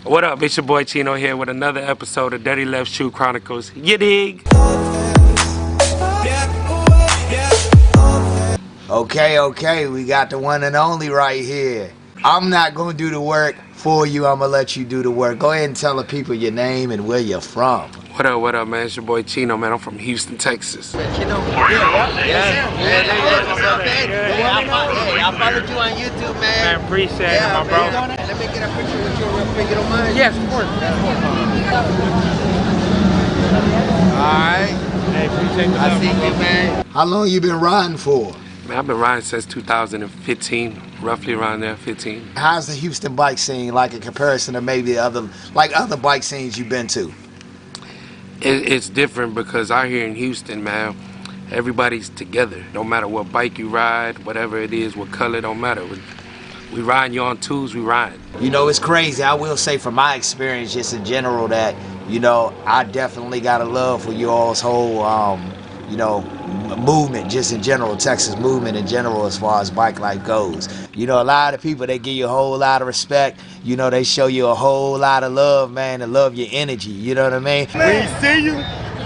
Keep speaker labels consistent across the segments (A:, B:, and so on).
A: What up, it's your boy Chino here with another episode of Dirty Left Shoe Chronicles. You dig?
B: Okay, we got the one and only right here. I'm not gonna do the work for you, I'm gonna let you do the work. Go ahead and tell the people your name and where you're from.
A: What up, man? It's your boy Chino, man. I'm from Houston, Texas.
C: Chino? Yeah. What's up, man? Hey, I followed you on YouTube, man.
A: Man, appreciate it, my bro.
C: Let me get a picture with you real quick, you don't mind?
A: Yes, of course.
C: Alright.
A: Hey, appreciate the
C: I see you, man.
B: How long you been riding for?
A: Man, I've been riding since 2015, roughly around there, 15.
B: How's the Houston bike scene like in comparison to maybe other bike scenes you've been to?
A: It's different because out here in Houston, man, everybody's together. No matter what bike you ride, whatever it is, what color, don't matter. We ride, you on twos, we ride.
B: You know, it's crazy. I will say from my experience just in general that, you know, I definitely got a love for you all's whole, you know, movement just in general, Texas movement in general as far as bike life goes. You know, a lot of people, they give you a whole lot of respect. You know, they show you a whole lot of love, man, and love your energy. You know what I mean?
D: When he see you,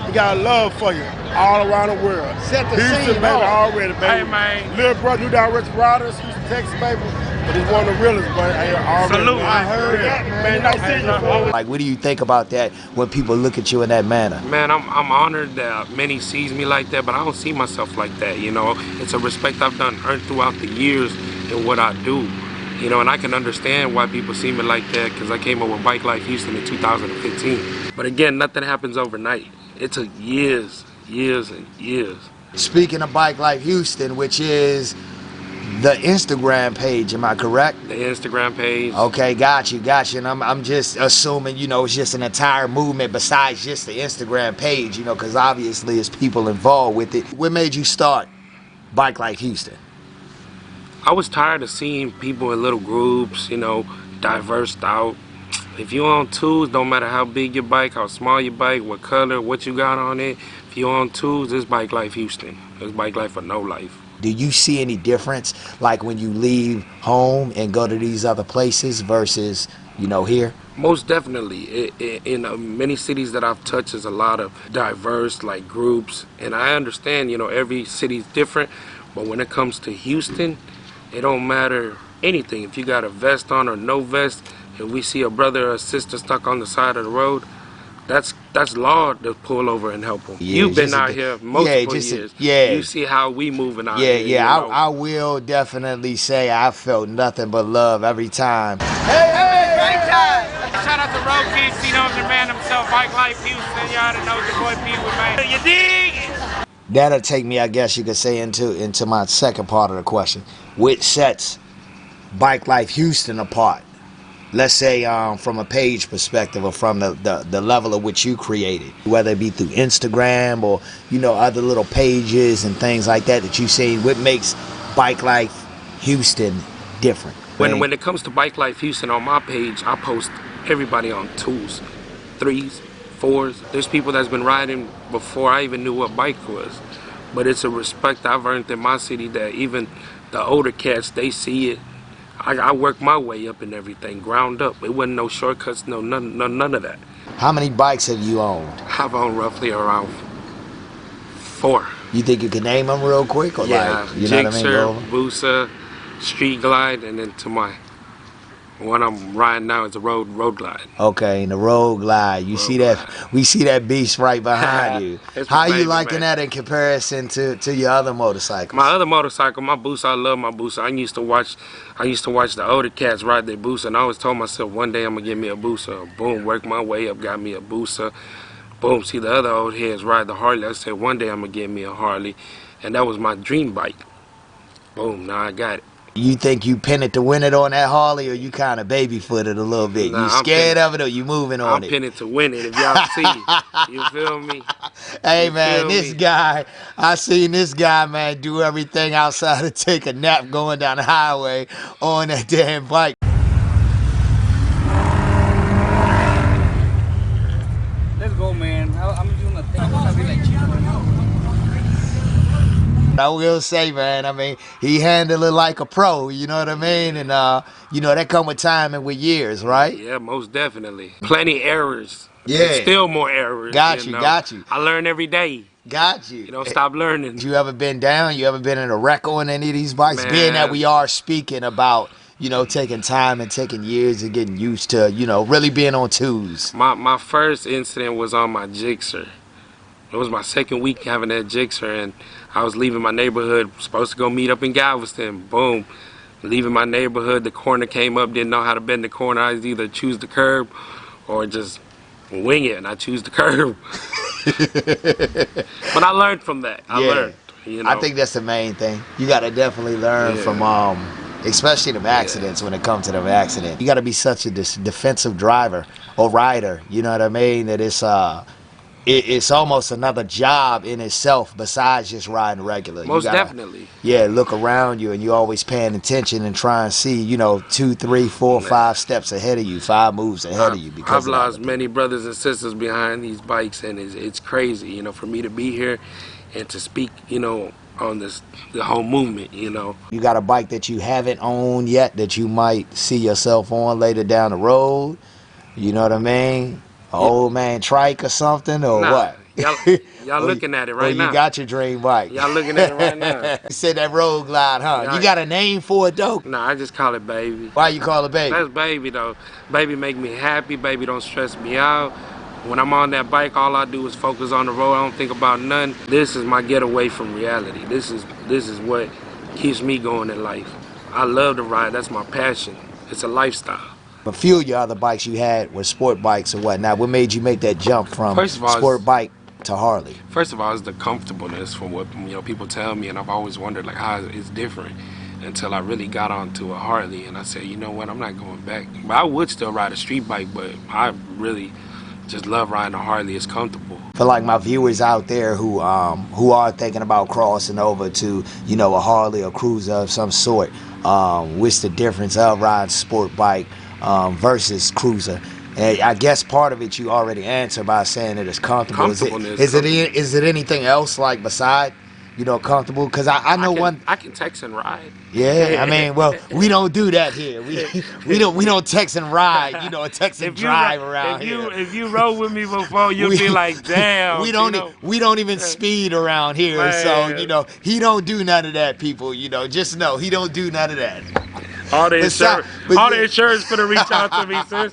D: he got a love for you all around the world.
C: Set the
D: Houston,
C: scene
D: baby,
C: off.
D: already, baby.
A: Hey, man.
D: Little brother, new director Riderz, Houston, Texas, baby. But he's one of the realest, but already.
A: Salute.
D: I heard that, man. Nice seeing you, boy.
B: Like, what do you think about that when people look at you in that manner?
A: Man, I'm honored that many sees me like that, but I don't see myself like that, you know. It's a respect I've earned throughout the years in what I do, you know, and I can understand why people see me like that because I came up with Bikelife Houston in 2015. But again, nothing happens overnight. It took years and years.
B: Speaking of Bikelife Houston, which is the Instagram page, am I correct?
A: The Instagram page.
B: Okay, got you. And I'm just assuming, you know, it's just an entire movement besides just the Instagram page, you know, because obviously there's people involved with it. What made you start Bikelife Houston?
A: I was tired of seeing people in little groups, you know, diversed out. If you on twos, don't matter how big your bike, how small your bike, what color, what you got on it. If you on twos, it's Bikelife Houston. It's Bikelife for no life.
B: Do you see any difference, like when you leave home and go to these other places versus, you know, here? Most
A: definitely. In many cities that I've touched, there's a lot of diverse, like, groups. And I understand, you know, every city's different. But when it comes to Houston, it don't matter anything. If you got a vest on or no vest, and we see a brother or a sister stuck on the side of the road, that's law to pull over and help them.
B: Yeah,
A: you've been out here multiple years. You see how we moving out here.
B: Yeah, you know? I will definitely say I felt nothing but love every time.
A: Hey, great time. Shout out to Road Kids, he knows the man himself, Bikelife Houston. Y'all done know your boy PeeWee, man. You dig?
B: That'll take me, I guess you could say, into my second part of the question. Which sets Bikelife Houston apart? Let's say from a page perspective or from the level of which you created, whether it be through Instagram or, you know, other little pages and things like that you see. What makes Bikelife Houston different?
A: When it comes to Bikelife Houston on my page, I post everybody on twos, threes, fours. There's people that's been riding before I even knew what bike was. But it's a respect I've earned in my city that even the older cats, they see it. I worked my way up and everything, ground up. It wasn't no shortcuts, none of that.
B: How many bikes have you owned?
A: I've owned roughly around 4.
B: You think you can name them real quick? Or
A: yeah,
B: like, you know what I mean, bro?
A: Busa, Street Glide, and then to my one I'm riding now is a road glide.
B: Okay, and the road glide. You see that? We see that beast right behind you. How you liking that in comparison to your other motorcycles?
A: My other motorcycle, my Busa, I love my Busa. I used to watch the older cats ride their Busa, and I always told myself one day I'm gonna get me a Busa. Boom, work my way up, got me a Busa. Boom, see the other old heads ride the Harley. I said one day I'm gonna get me a Harley, and that was my dream bike. Boom, now I got it.
B: You think you pin it to win it on that Harley, or you kind of baby-footed a little bit?
A: Nah,
B: you scared of it, or you moving on it?
A: I'm pinning to win it, if y'all see. You feel me?
B: Hey, man, this guy, I seen this guy, man, do everything outside to take a nap going down the highway on that damn bike.
E: Let's go, man. I'm doing a thing. I want to be like Chino right now.
B: I will say, man, I mean, he handled it like a pro, you know what I mean? And, you know, that come with time and with years, right?
A: Yeah, most definitely. Plenty errors. And
B: Yeah.
A: still more errors,
B: Got
A: you
B: you,
A: know.
B: got you.
A: I learn every day.
B: Got you.
A: You don't stop learning.
B: You ever been down? You ever been in a wreck on any of these bikes? Being that
A: Man,
B: we are speaking about, you know, taking time and taking years and getting used to, you know, really being on twos.
A: my first incident was on my Gixxer. It was my second week having that Gixxer, and I was leaving my neighborhood, supposed to go meet up in Galveston. Boom. Leaving my neighborhood, the corner came up, didn't know how to bend the corner. I was either choose the curb or just wing it, and I choose the curb. But I learned from that. I learned, you know.
B: I think that's the main thing. You got to definitely learn from, especially them accidents when it comes to them accidents. You got to be such a defensive driver or rider, you know what I mean, that it's almost another job in itself besides just riding regular.
A: Most
B: you gotta,
A: definitely.
B: Yeah, look around you and you're always paying attention and try and see, you know, 2, 3, 4, 5 steps ahead of you, 5 moves ahead of you. Because
A: I've lost many brothers and sisters behind these bikes, and it's crazy, you know, for me to be here and to speak, you know, on the whole movement, you know.
B: You got a bike that you haven't owned yet that you might see yourself on later down the road? You know what I mean? An old man trike or something, or what?
A: Y'all looking at it right
B: now. Or you got your dream bike.
A: Y'all looking at it right now.
B: You said that Road Glide, huh? You got a name for it, though?
A: Nah, I just call it baby.
B: Why you call it baby?
A: That's baby, though. Baby make me happy. Baby don't stress me out. When I'm on that bike, all I do is focus on the road. I don't think about nothing. This is my getaway from reality. This is what keeps me going in life. I love to ride. That's my passion. It's a lifestyle.
B: A few of your other bikes you had were sport bikes or whatnot. What made you make that jump from sport bike to Harley?
A: First of all, it's the comfortableness from what, you know, people tell me, and I've always wondered like how it's different until I really got onto a Harley, and I said, you know what, I'm not going back. But I would still ride a street bike, but I really just love riding a Harley. It's comfortable.
B: For like my viewers out there who are thinking about crossing over to, you know, a Harley or cruiser of some sort, what's the difference of riding sport bike versus cruiser? And I guess part of it you already answered by saying that it's comfortable. Is it anything else like beside, you know, comfortable? Because I know
A: I can text and ride.
B: Yeah, I mean, well, we don't do that here. We don't text and ride, you know, text and drive around here.
A: If you rode with me before, you'll be like, damn.
B: We don't even speed around here, man. So you know he don't do none of that, people. You know, just know he don't do none of that.
A: All the insurance for to reach out to me, sis.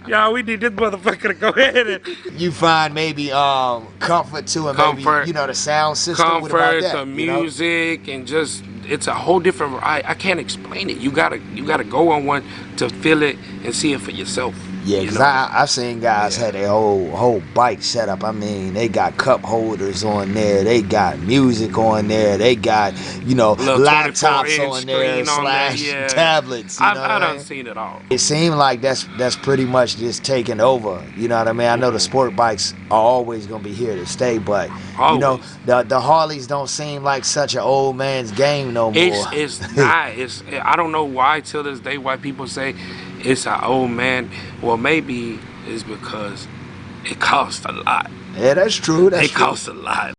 A: Y'all, we need this motherfucker to go ahead and.
B: You find maybe comfort to it, maybe, you know, the sound system.
A: Comfort, the music, and just it's a whole different. I can't explain it. You gotta go on one to feel it and see it for yourself.
B: Yeah, because I've seen guys have their whole bike set up. I mean, they got cup holders on there. They got music on there. They got, you know, laptops on there / tablets. You know
A: I done seen it all.
B: It seemed like that's pretty much just taking over. You know what I mean? I know the sport bikes are always going to be here to stay, but, you know, the Harleys don't seem like such an old man's game no more.
A: It's not. I don't know why till this day why people say it's an old man. Well, maybe it's because it costs a lot.
B: Yeah, that's true. It
A: costs a lot.